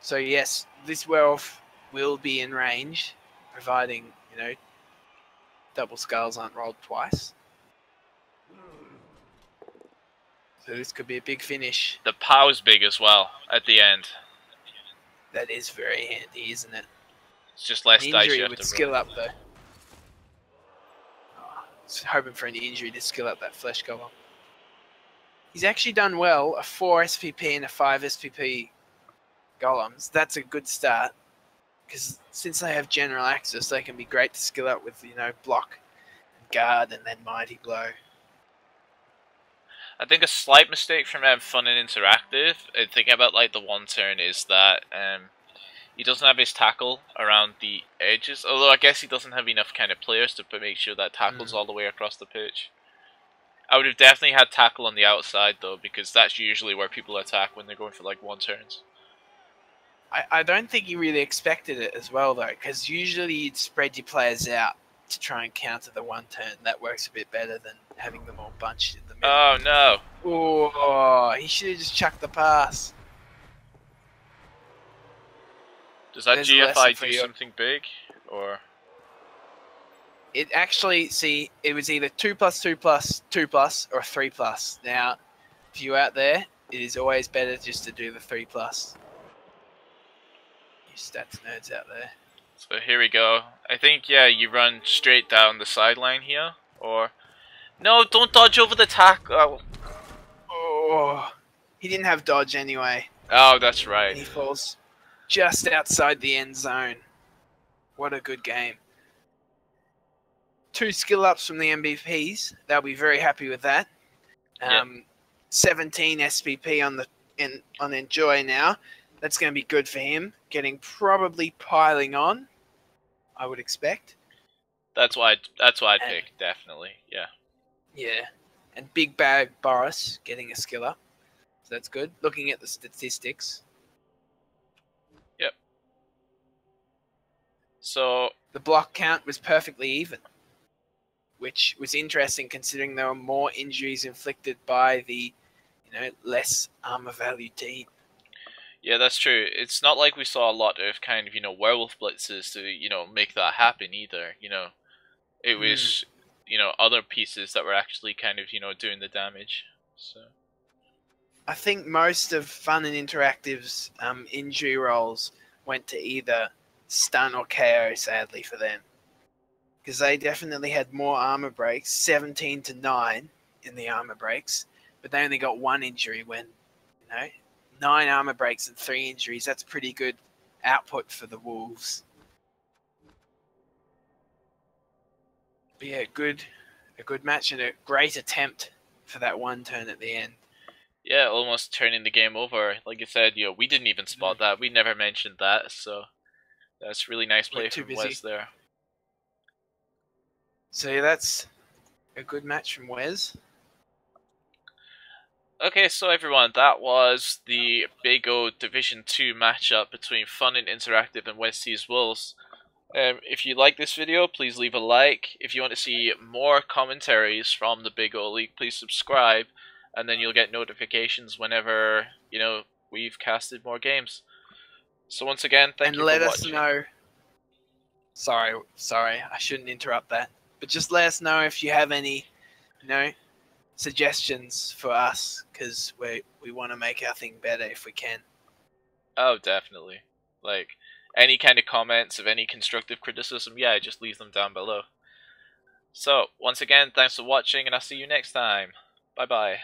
So yes, this werewolf will be in range, providing, double skulls aren't rolled twice. So this could be a big finish. The pow's big as well, at the end. That is very handy, isn't it? It's just less dice you have with to skill roll. up, though. Oh, hoping for an injury to skill up that flesh golem. He's actually done well. A 4 SPP and a 5 SPP golems. That's a good start. Because since they have general access, they can be great to skill up with, block, guard, and then mighty blow. I think a slight mistake from Fun and Interactive, thinking about like the one turn, is that he doesn't have his tackle around the edges. Although I guess he doesn't have enough kind of players to make sure that tackle's all the way across the pitch. I would have definitely had tackle on the outside though, because that's usually where people attack when they're going for like one turns. I don't think he really expected it as well though, because usually you'd spread your players out to try and counter the one turn. That works a bit better than having them all bunched in the middle. Oh no! Oh, he should have just chucked the pass. Does that GFI do something big, or? It actually, see, it was either 2+2+2+, or 3+. Now, if you're out there, it is always better just to do the 3+. You stats nerds out there. So here we go. I think, yeah, you run straight down the sideline here, or... No, don't dodge over the tackle. Oh. He didn't have dodge anyway. Oh, that's right. And he falls just outside the end zone. What a good game. 2 skill ups from the MVPs. They'll be very happy with that. 17 SPP on Enjoy now. That's going to be good for him. Getting probably piling on, I would expect. That's why I'd pick, definitely. Yeah. Yeah. And Big Bag Boris getting a skill up. So that's good. Looking at the statistics. Yep. So the block count was perfectly even, which was interesting considering there were more injuries inflicted by the, less armor value team. Yeah, that's true. It's not like we saw a lot of kind of, werewolf blitzes to, make that happen either, It was, other pieces that were actually kind of, doing the damage. So I think most of Fun and Interactive's injury rolls went to either stun or KO, sadly, for them. Because they definitely had more armor breaks, 17 to 9 in the armor breaks, but they only got 1 injury when, 9 armor breaks and 3 injuries. That's pretty good output for the Wolves. But yeah, a good match and a great attempt for that one turn at the end. Yeah, almost turning the game over. Like you said, we didn't even spot that. We never mentioned that, so that's really nice play from Wes there. So yeah, that's a good match from Wes. Okay, so everyone, that was the Big O Division 2 matchup between Fun and Interactive and WesC's Wolves. If you like this video, please leave a like. If you want to see more commentaries from the Big O League, please subscribe, and then you'll get notifications whenever, we've casted more games. So once again, thank you for watching. And let us know. Sorry, I shouldn't interrupt that. But just let us know if you have any, suggestions for us, because we want to make our thing better if we can. Oh, definitely. Like, any kind of comments of any constructive criticism, yeah, just leave them down below. So, once again, thanks for watching, and I'll see you next time. Bye-bye.